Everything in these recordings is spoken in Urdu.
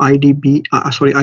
idp.bl.uk।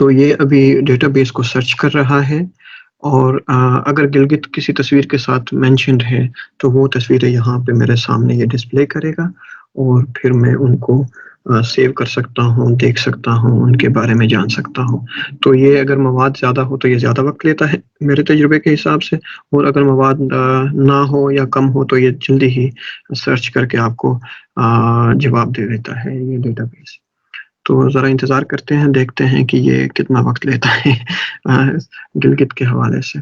تو یہ ابھی ڈیٹا بیس کو سرچ کر رہا ہے، اور اگر گلگت کسی تصویر کے ساتھ مینشنڈ ہے تو وہ تصویریں یہاں پہ میرے سامنے یہ ڈسپلے کرے گا، اور پھر میں ان کو سیو کر سکتا ہوں، دیکھ سکتا ہوں، ان کے بارے میں جان سکتا ہوں. تو یہ اگر مواد زیادہ ہو تو یہ زیادہ وقت لیتا ہے میرے تجربے کے حساب سے، اور اگر مواد نہ ہو یا کم ہو تو یہ جلدی ہی سرچ کر کے آپ کو جواب دے دیتا ہے یہ ڈیٹا بیس. تو ذرا انتظار کرتے ہیں، دیکھتے ہیں کہ یہ کتنا وقت لیتا ہے گلگت کے حوالے سے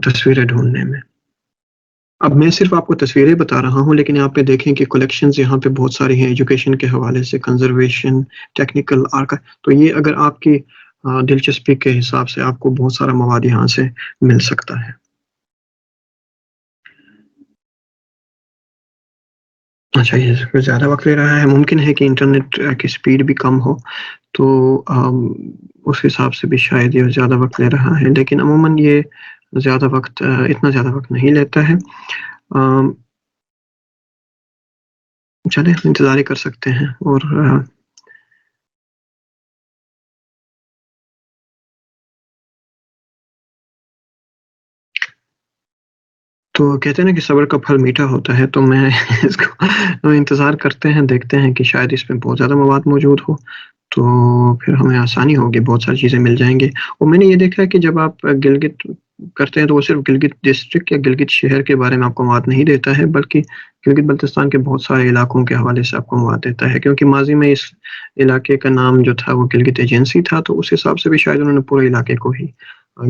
تصویریں ڈھونڈنے میں. اب میں صرف آپ کو تصویریں بتا رہا ہوں، لیکن یہاں پہ دیکھیں کہ کلیکشنز یہاں پہ بہت ساری ہیں، ایجوکیشن کے حوالے سے، کنزرویشن، ٹیکنیکل آرکائیو. تو یہ اگر آپ کی دلچسپی کے حساب سے آپ کو بہت سارا مواد یہاں سے مل سکتا ہے. اچھا، یہ زیادہ وقت لے رہا ہے. ممکن ہے کہ انٹرنیٹ کی سپیڈ بھی کم ہو، تو اس حساب سے بھی شاید یہ زیادہ وقت لے رہا ہے، لیکن عموماً یہ اتنا زیادہ وقت نہیں لیتا ہے. چلیں انتظار ہی کر سکتے ہیں. اور تو کہتے ہیں نا کہ صبر کا پھل میٹھا ہوتا ہے، تو میں اس کو انتظار کرتے ہیں، دیکھتے ہیں کہ شاید اس میں بہت زیادہ مواد موجود ہو، تو پھر ہمیں آسانی ہوگی، بہت ساری چیزیں مل جائیں گے. اور میں نے یہ دیکھا ہے کہ جب آپ گلگت کرتے ہیں تو وہ صرف گلگت ڈسٹرکٹ یا گلگت شہر کے بارے میں آپ کو مواد نہیں دیتا ہے، بلکہ گلگت بلتستان کے بہت سارے علاقوں کے حوالے سے آپ کو مواد دیتا ہے، کیونکہ ماضی میں اس علاقے کا نام جو تھا وہ گلگت ایجنسی تھا، تو اس حساب سے بھی شاید انہوں نے پورے علاقے کو ہی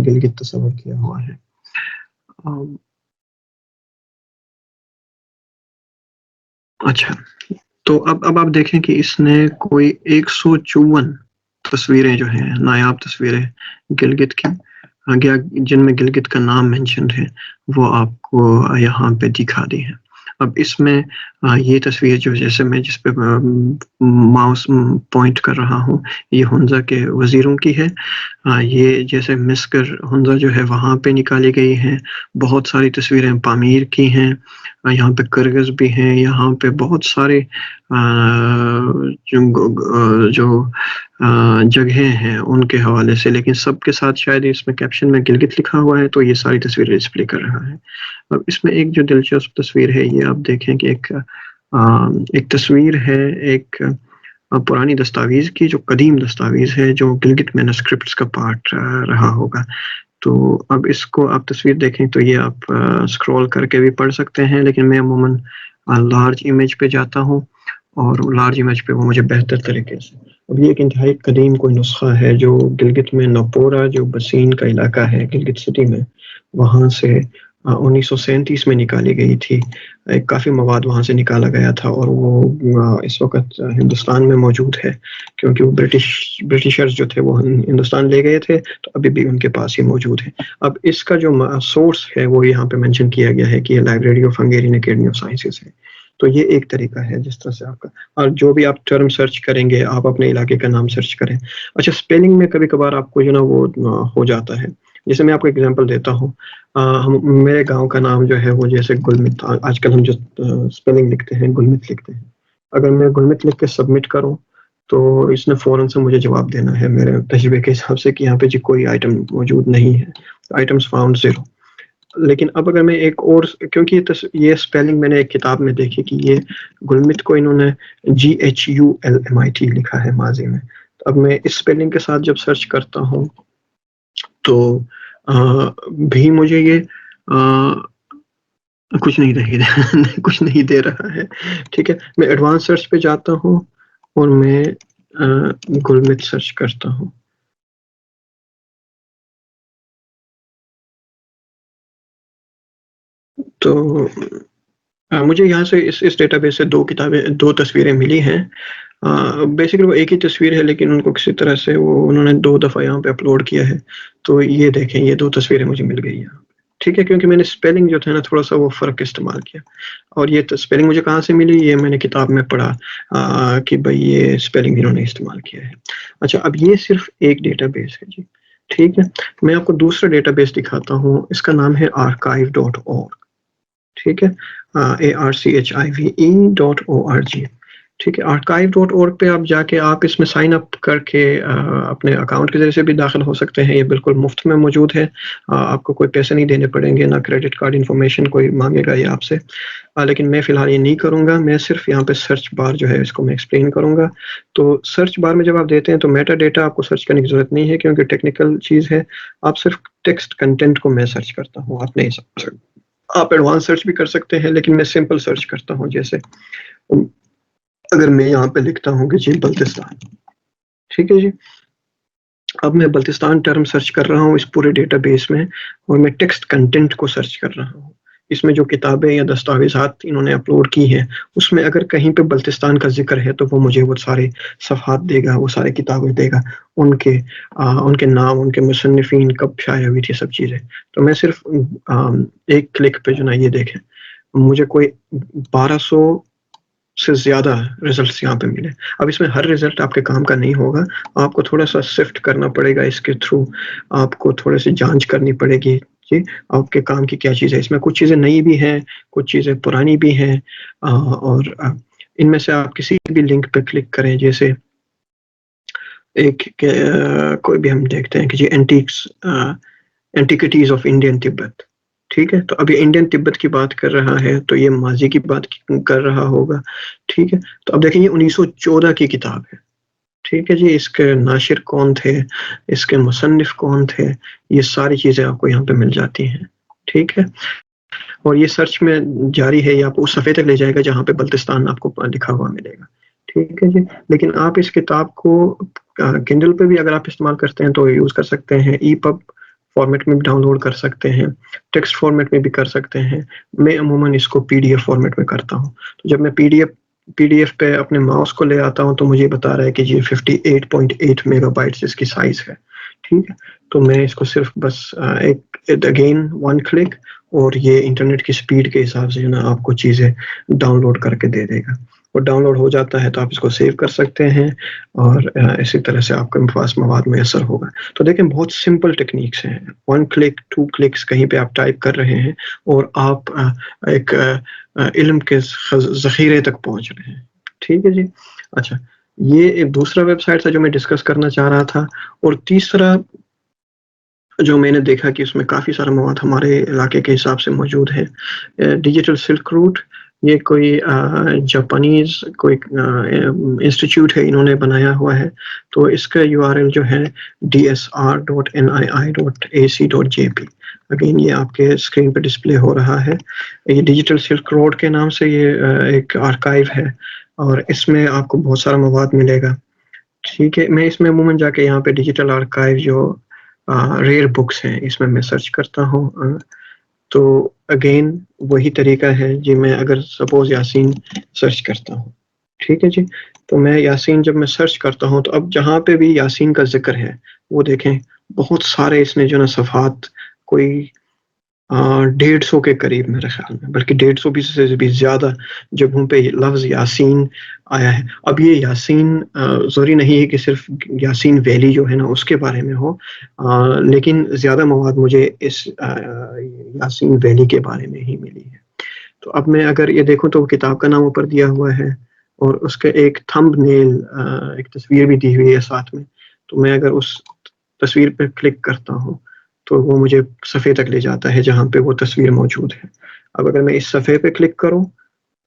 گلگت تصور کیا ہوا ہے. اچھا، تو اب آپ دیکھیں کہ اس نے کوئی 154 تصویریں جو ہیں، نایاب تصویریں گلگت کی، جن میں گلگت کا نام مینشن ہے، وہ آپ کو یہاں پہ دکھا دی ہیں. اب اس میں یہ تصویر جو جیسے میں جس پہ ماؤس پوائنٹ کر رہا ہوں، یہ ہنزا کے وزیروں کی ہے. یہ جیسے مسکر ہنزا جو ہے وہاں پہ نکالی گئی ہیں. بہت ساری تصویریں پامیر کی ہیں، یہاں پہ کرگز بھی ہیں، یہاں پہ بہت سارے جو جگہیں ہیں ان کے حوالے سے، لیکن سب کے ساتھ شاید اس میں کیپشن میں گلگت لکھا ہوا ہے، تو یہ ساری تصویریں ڈسپلے کر رہا ہے. اب اس میں ایک جو دلچسپ تصویر ہے، یہ آپ دیکھیں کہ ایک تصویر ہے ایک پرانی دستاویز کی، جو قدیم دستاویز ہے، جو گلگت مینوسکرپٹس کا پارٹ رہا ہوگا. تو اب اس کو آپ تصویر دیکھیں تو یہ آپ اسکرول کر کے بھی پڑھ سکتے ہیں، لیکن میں عموماً لارج امیج پہ جاتا ہوں، اور لارج امیج پہ وہ مجھے بہتر طریقے سے. اب یہ ایک انتہائی قدیم کوئی نسخہ ہے جو گلگت میں نپورہ، جو بسین کا علاقہ ہے گلگت سٹی میں، وہاں سے 1937 میں نکالی گئی تھی. کافی مواد وہاں سے نکالا گیا تھا، اور وہ اس وقت ہندوستان میں موجود ہے، کیونکہ وہ برٹشرز جو تھے وہ ہندوستان لے گئے تھے، تو ابھی بھی ان کے پاس ہی موجود ہے. اب اس کا جو سورس ہے وہ یہاں پہ مینشن کیا گیا ہے کہ یہ library of Hungarian academy of sciences ہے. تو یہ ایک طریقہ ہے جس طرح سے آپ کا، اور جو بھی آپ ٹرم سرچ کریں گے، آپ اپنے علاقے کا نام سرچ کریں. اچھا، اسپیلنگ میں کبھی کبھار آپ کو جو نا وہ ہو جاتا ہے. جیسے میں آپ کو ایگزامپل دیتا ہوں، میرے گاؤں کا نام جو ہے وہ جیسے گلمت، آج کل ہم جو اسپیلنگ لکھتے ہیں گلمت لکھتے ہیں. اگر میں گلمت لکھ کے سبمٹ کروں تو اس نے فوراً سے مجھے جواب دینا ہے میرے تجربے کے حساب سے کہ یہاں پہ جی کوئی آئٹم موجود نہیں ہے، آئٹمس فاؤنڈ 0. لیکن اب اگر میں ایک اور، کیونکہ یہ اسپیلنگ میں نے ایک کتاب میں دیکھی کہ یہ گلمت کو انہوں نے GHULMIT لکھا ہے ماضی میں. اب میں اس اسپیلنگ کے ساتھ جب سرچ کرتا ہوں تو بھی مجھے یہ کچھ نہیں دے رہا ہے. ٹھیک ہے، میں ایڈوانس سرچ پہ جاتا ہوں اور میں گلمت سرچ کرتا ہوں. تو مجھے یہاں سے اس ڈیٹا بیس سے 2 تصویریں ملی ہیں. بیسیکلی وہ ایک ہی تصویر ہے، لیکن ان کو کسی طرح سے انہوں نے 2 دفعہ یہاں پہ اپلوڈ کیا ہے. تو یہ دیکھیں، یہ 2 تصویریں مجھے مل گئی ہیں. ٹھیک ہے، کیونکہ میں نے اسپیلنگ جو تھا نا تھوڑا سا وہ فرق استعمال کیا. اور یہ اسپیلنگ مجھے کہاں سے ملی، یہ میں نے کتاب میں پڑھا کہ بھائی یہ اسپیلنگ انہوں نے استعمال کیا ہے. اچھا، اب یہ صرف ایک ڈیٹا بیس ہے جی. ٹھیک ہے، میں آپ کو دوسرا ڈیٹا بیس دکھاتا ہوں. اس کا نام ہے archive.org. ٹھیک ہے، ARCHIVE.org. ٹھیک ہے. archive.org پہ آپ جا کے آپ اس میں سائن اپ کر کے اپنے اکاؤنٹ کے ذریعے سے بھی داخل ہو سکتے ہیں. یہ بالکل مفت میں موجود ہے. آپ کو کوئی پیسے نہیں دینے پڑیں گے, نہ کریڈٹ کارڈ انفارمیشن کوئی مانگے گا یہ آپ سے. لیکن میں فی الحال یہ نہیں کروں گا. میں صرف یہاں پہ سرچ بار جو ہے اس کو میں ایکسپلین کروں گا. تو سرچ بار میں جب آپ دیتے ہیں تو میٹا ڈیٹا آپ کو سرچ کرنے کی ضرورت نہیں ہے, کیونکہ ٹیکنیکل چیز ہے. آپ صرف ٹیکسٹ کنٹینٹ کو میں سرچ کرتا ہوں. آپ نہیں آپ ایڈوانس سرچ بھی کر سکتے ہیں, لیکن میں سمپل سرچ کرتا ہوں. جیسے اگر میں یہاں پہ لکھتا ہوں کہ جی بلتستان, ٹھیک ہے جی, اب میں بلتستان ٹرم سرچ کر رہا ہوں اس پورے ڈیٹا بیس میں, اور میں ٹیکسٹ کنٹینٹ کو سرچ کر رہا ہوں. اس میں جو کتابیں یا دستاویزات انہوں نے اپلوڈ کی ہیں اس میں اگر کہیں پہ بلتستان کا ذکر ہے تو وہ مجھے وہ سارے صفحات دے گا, وہ سارے کتابیں دے گا, ان کے نام, ان کے مصنفین, کب شائع ہوئی تھی, سب چیزیں. تو میں صرف ایک کلک پہ جو نا یہ دیکھیں مجھے کوئی 1200 سے زیادہ ریزلٹس یہاں پہ ملے. اب اس میں ہر ریزلٹ آپ کے کام کا نہیں ہوگا, آپ کو تھوڑا سا سفٹ کرنا پڑے گا. اس کے تھرو آپ کو تھوڑے سی جانچ کرنی پڑے گی کہ آپ کے کام کی کیا چیز ہے. اس میں کچھ چیزیں نئی بھی ہیں, کچھ چیزیں پرانی بھی ہیں, اور ان میں سے آپ کسی بھی لنک پہ کلک کریں. جیسے ایک کوئی بھی ہم دیکھتے ہیں کہ جی اینٹیکٹیز آف انڈین تبت, ٹھیک ہے. تو اب یہ انڈین تبت کی بات کر رہا ہے تو یہ ماضی کی بات کر رہا ہوگا, ٹھیک ہے. تو اب دیکھیں یہ 1914 کی کتاب ہے, ٹھیک ہے جی. اس کے ناشر کون تھے, اس کے مصنف کون تھے, یہ ساری چیزیں آپ کو یہاں پہ مل جاتی ہیں, ٹھیک ہے. اور یہ سرچ میں جاری ہے, یہ آپ اس صفحے تک لے جائے گا جہاں پہ بلتستان آپ کو لکھا ہوا ملے گا, ٹھیک ہے جی. لیکن آپ اس کتاب کو کنڈل پہ بھی اگر آپ استعمال کرتے ہیں تو یوز کر سکتے ہیں, ای پب فارمیٹ میں بھی ڈاؤن لوڈ کر سکتے ہیں, ٹیکسٹ فارمیٹ میں بھی کر سکتے ہیں. میں عموماً اس کو پی ڈی ایف فارمیٹ میں کرتا ہوں. تو جب میں پی ڈی ایف پہ اپنے ماؤس کو لے آتا ہوں تو مجھے بتا رہا ہے کہ یہ 58.8 میگا بائٹس اس کی سائز ہے, ٹھیک ہے. تو میں اس کو صرف بس اگین 1 کلک, اور یہ انٹرنیٹ کی سپیڈ کے حساب سے جو نا آپ کو چیزیں ڈاؤن لوڈ کر کے دے دے گا. وہ ڈاؤن لوڈ ہو جاتا ہے تو آپ اس کو سیو کر سکتے ہیں, اور اسی طرح سے آپ کے پاس مواد میسر ہوگا. تو دیکھیں بہت سمپل ٹیکنیکس ہیں. 1 کلک 2 کلکس کہیں پہ آپ ٹائپ کر رہے ہیں اور آپ ایک علم کے ذخیرے تک پہنچ رہے ہیں, ٹھیک ہے جی. اچھا, یہ ایک دوسرا ویب سائٹ تھا جو میں ڈسکس کرنا چاہ رہا تھا. اور تیسرا جو میں نے دیکھا کہ اس میں کافی سارا مواد ہمارے علاقے کے حساب سے موجود ہے, ڈیجیٹل سلک روٹ. یہ کوئی جاپانیز کوئی انسٹیٹیوٹ ہے, انہوں نے بنایا ہوا ہے. تو اس کا URL جو ہے dsr.nii.ac.jp. اگین یہ آپ کے اسکرین پہ ڈسپلے ہو رہا ہے. یہ ڈیجیٹل سلک روڈ کے نام سے یہ ایک آرکائیو ہے, اور اس میں آپ کو بہت سارا مواد ملے گا, ٹھیک ہے. میں اس میں عموماً جا کے یہاں پہ ڈیجیٹل آرکائیو جو ریئر بکس ہیں اس میں سرچ کرتا ہوں. تو اگین وہی طریقہ ہے جی. میں اگر سپوز یاسین سرچ کرتا ہوں, ٹھیک ہے جی, تو میں یاسین جب میں سرچ کرتا ہوں تو اب جہاں پہ بھی یاسین کا ذکر ہے وہ دیکھیں بہت سارے اس نے جو نا صفحات, کوئی 150 کے قریب میرے خیال میں, بلکہ 150 سے بھی زیادہ جگہوں پہ لفظ یاسین آیا ہے. اب یہ یاسین ضروری نہیں ہے کہ صرف یاسین ویلی جو ہے نا اس کے بارے میں ہو, لیکن زیادہ مواد مجھے اس یاسین ویلی کے بارے میں ہی ملی ہے. تو اب میں اگر یہ دیکھوں تو کتاب کا نام اوپر دیا ہوا ہے, اور اس کے ایک تھمب نیل ایک تصویر بھی دی ہوئی ہے ساتھ میں. تو میں اگر اس تصویر پہ کلک کرتا ہوں تو وہ مجھے صفحے تک لے جاتا ہے جہاں پہ وہ تصویر موجود ہے. اب اگر میں اس صفحے پہ کلک کروں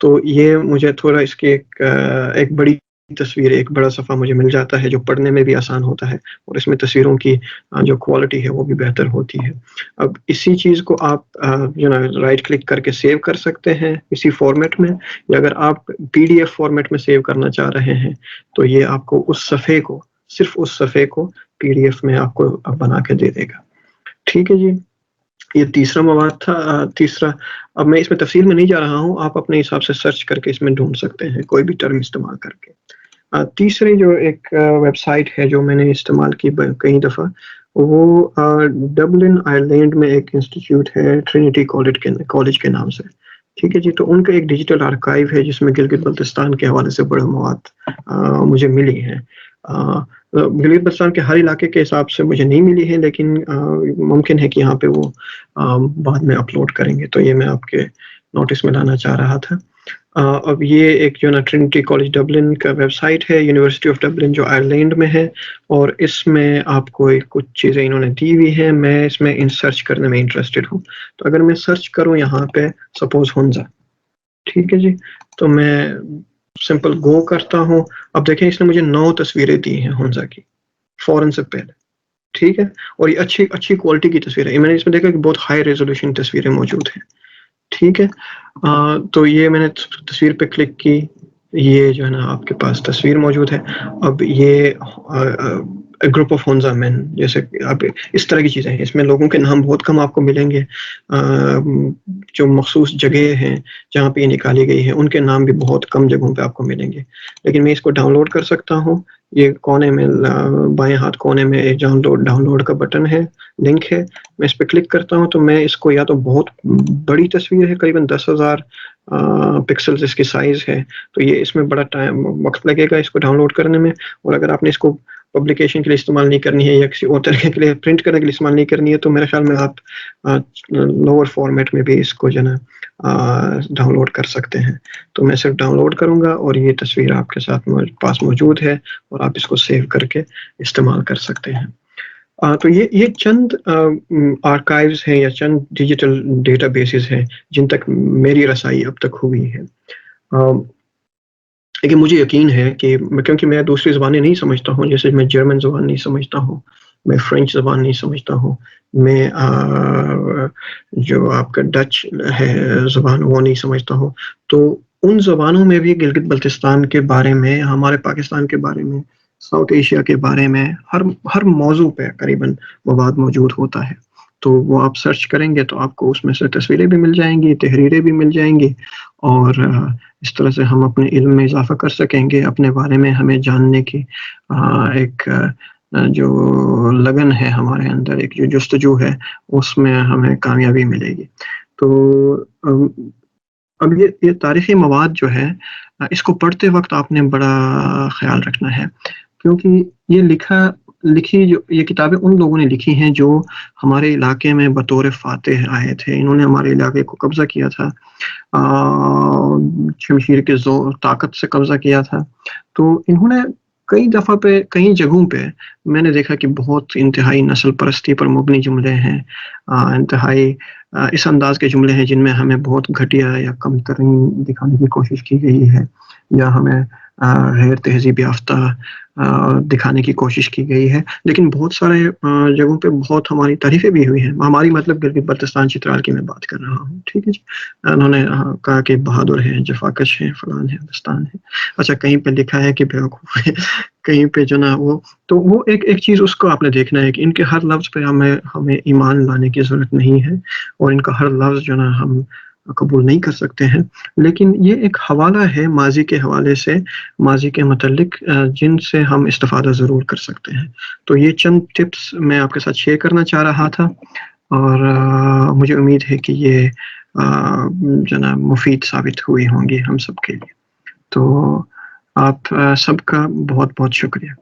تو یہ مجھے تھوڑا اس کی ایک بڑی تصویر, ایک بڑا صفحہ مجھے مل جاتا ہے جو پڑھنے میں بھی آسان ہوتا ہے, اور اس میں تصویروں کی جو کوالٹی ہے وہ بھی بہتر ہوتی ہے. اب اسی چیز کو آپ جو نا رائٹ کلک کر کے سیو کر سکتے ہیں اسی فارمیٹ میں, یا اگر آپ PDF فارمیٹ میں سیو کرنا چاہ رہے ہیں تو یہ آپ کو اس صفحے کو, صرف اس صفحے کو PDF میں آپ کو بنا کے دے دے گا, ٹھیک ہے جی. یہ تیسرا مواد تھا. تیسرا, اب میں اس میں تفصیل میں نہیں جا رہا ہوں, آپ اپنے حساب سے سرچ کر کے اس میں ڈھونڈ سکتے ہیں کوئی بھی ٹرم استعمال کر کے. تیسری جو ایک ویب سائٹ ہے جو میں نے استعمال کی کئی دفعہ, وہ ڈبلن آئرلینڈ میں ایک انسٹیٹیوٹ ہے ٹرینٹی کالج کے نام سے, ٹھیک ہے جی. تو ان کا ایک ڈیجیٹل آرکائیو ہے جس میں گلگت بلتستان کے حوالے سے بڑے مواد مجھے ملی ہیں. گلگت بلتستان کے ہر علاقے کے حساب سے مجھے نہیں ملی ہے, لیکن ممکن ہے کہ یہاں پہ وہ بعد میں اپلوڈ کریں گے, تو یہ میں آپ کے نوٹس میں لانا چاہ رہا تھا. اب یہ ایک جو نا ٹرینٹی کالج ڈبلن کا ویب سائٹ ہے، یونیورسٹی آف ڈبلن جو آئرلینڈ میں ہے، اور اس میں آپ کو کچھ چیزیں انہوں نے دی ہوئی ہیں. میں اس میں سرچ کرنے میں انٹرسٹڈ ہوں. تو اگر میں سرچ کروں یہاں پہ سپوز ہنزا، ٹھیک ہے جی، تو میں سمپل گو کرتا ہوں. اب دیکھیں اس نے مجھے 9 تصویریں دی ہیں ہنزا کی فوراً سے پہلے، ٹھیک ہے، اور یہ اچھی کوالٹی کی تصویر ہے. میں نے اس میں دیکھا کہ بہت ہائی ریزولوشن تصویریں موجود ہیں، ٹھیک ہے. تو یہ میں نے تصویر پہ کلک کی، یہ جو ہے نا آپ کے پاس تصویر موجود ہے. اب یہ گروپ آف ہنزا مین، جیسے آپ اس طرح کی چیزیں ہیں. اس میں لوگوں کے نام بہت کم آپ کو ملیں گے. جو مخصوص جگہ ہیں جہاں پہ یہ نکالی گئی ہے ان کے نام بھی بہت کم جگہوں پہ آپ کو ملیں گے. لیکن میں اس کو ڈاؤن لوڈ کر سکتا ہوں. یہ کونے میں بائیں ہاتھ کونے میں ایک ڈاؤن لوڈ کا بٹن ہے، لنک ہے. میں اس پہ کلک کرتا ہوں تو میں اس کو، یا تو بہت بڑی تصویر ہے، قریباً 10,000 پکسلز اس کی سائز ہے، تو یہ اس میں بڑا وقت لگے گا اس کو ڈاؤن لوڈ کرنے میں. اور اگر آپ نے اس کو پبلیکیشن کے لیے استعمال نہیں کرنی ہے یا کسی اور طریقے کے لیے پرنٹ کرنے کے لیے استعمال نہیں کرنی ہے، تو میرے خیال میں آپ لوور فارمیٹ میں بھی اس کو جو ہے نا ڈاؤن لوڈ کر سکتے ہیں. تو میں صرف ڈاؤن لوڈ کروں گا اور یہ تصویر آپ کے ساتھ پاس موجود ہے، اور آپ اس کو سیو کر کے استعمال کر سکتے ہیں. تو یہ چند آرکائیوز ہیں یا چند ڈیجیٹل ڈیٹا بیسز ہیں جن تک میری رسائی اب تک ہوئی ہے. لیکن مجھے یقین ہے کہ کیونکہ میں دوسری زبانیں نہیں سمجھتا ہوں، جیسے میں جرمن زبان نہیں سمجھتا ہوں، میں فرینچ زبان نہیں سمجھتا ہوں، میں جو آپ کا ڈچ ہے زبان وہ نہیں سمجھتا ہوں. تو ان زبانوں میں بھی گلگت بلتستان کے بارے میں، ہمارے پاکستان کے بارے میں، ساؤتھ ایشیا کے بارے میں ہر موضوع پہ قریباً مواد موجود ہوتا ہے. تو وہ آپ سرچ کریں گے تو آپ کو اس میں سے تصویریں بھی مل جائیں گی، تحریریں بھی مل جائیں گی، اور اس طرح سے ہم اپنے علم میں اضافہ کر سکیں گے. اپنے بارے میں ہمیں جاننے کی ایک جو لگن ہے ہمارے اندر، ایک جو جستجو ہے، اس میں ہمیں کامیابی ملے گی. تو اب یہ تاریخی مواد جو ہے، اس کو پڑھتے وقت آپ نے بڑا خیال رکھنا ہے، کیونکہ یہ کتابیں ان لوگوں نے لکھی ہیں جو ہمارے علاقے میں بطور فاتح آئے تھے. انہوں نے ہمارے علاقے کو قبضہ کیا تھا، شمشیر کے زور طاقت سے قبضہ کیا تھا. تو انہوں نے کئی دفعہ پہ کئی جگہوں پہ میں نے دیکھا کہ بہت انتہائی نسل پرستی پر مبنی جملے ہیں، انتہائی اس انداز کے جملے ہیں جن میں ہمیں بہت گھٹیا یا کم ترین دکھانے کی کوشش کی گئی ہے، یا ہمیں غیر تہذیب یافتہ دکھانے کی کوشش کی گئی ہے. لیکن بہت سارے جگہوں پہ بہت ہماری تعریفیں بھی ہوئی ہیں. ہماری مطلب گلگت بلتستان چترال کی میں بات کر رہا ہوں، ٹھیک ہے جی. انہوں نے کہا کہ بہادر ہیں، جفاکش ہیں، فلان ہے، دستان ہے. اچھا، کہیں پہ لکھا ہے کہ بیوقوف ہے، کہیں پہ جو نا وہ ایک چیز اس کو آپ نے دیکھنا ہے کہ ان کے ہر لفظ پہ ہمیں ایمان لانے کی ضرورت نہیں ہے، اور ان کا ہر لفظ جو نا ہم قبول نہیں کر سکتے ہیں. لیکن یہ ایک حوالہ ہے ماضی کے حوالے سے، ماضی کے متعلق، جن سے ہم استفادہ ضرور کر سکتے ہیں. تو یہ چند ٹپس میں آپ کے ساتھ شیئر کرنا چاہ رہا تھا، اور مجھے امید ہے کہ یہ جناب مفید ثابت ہوئی ہوں گی ہم سب کے لیے. تو آپ سب کا بہت بہت شکریہ.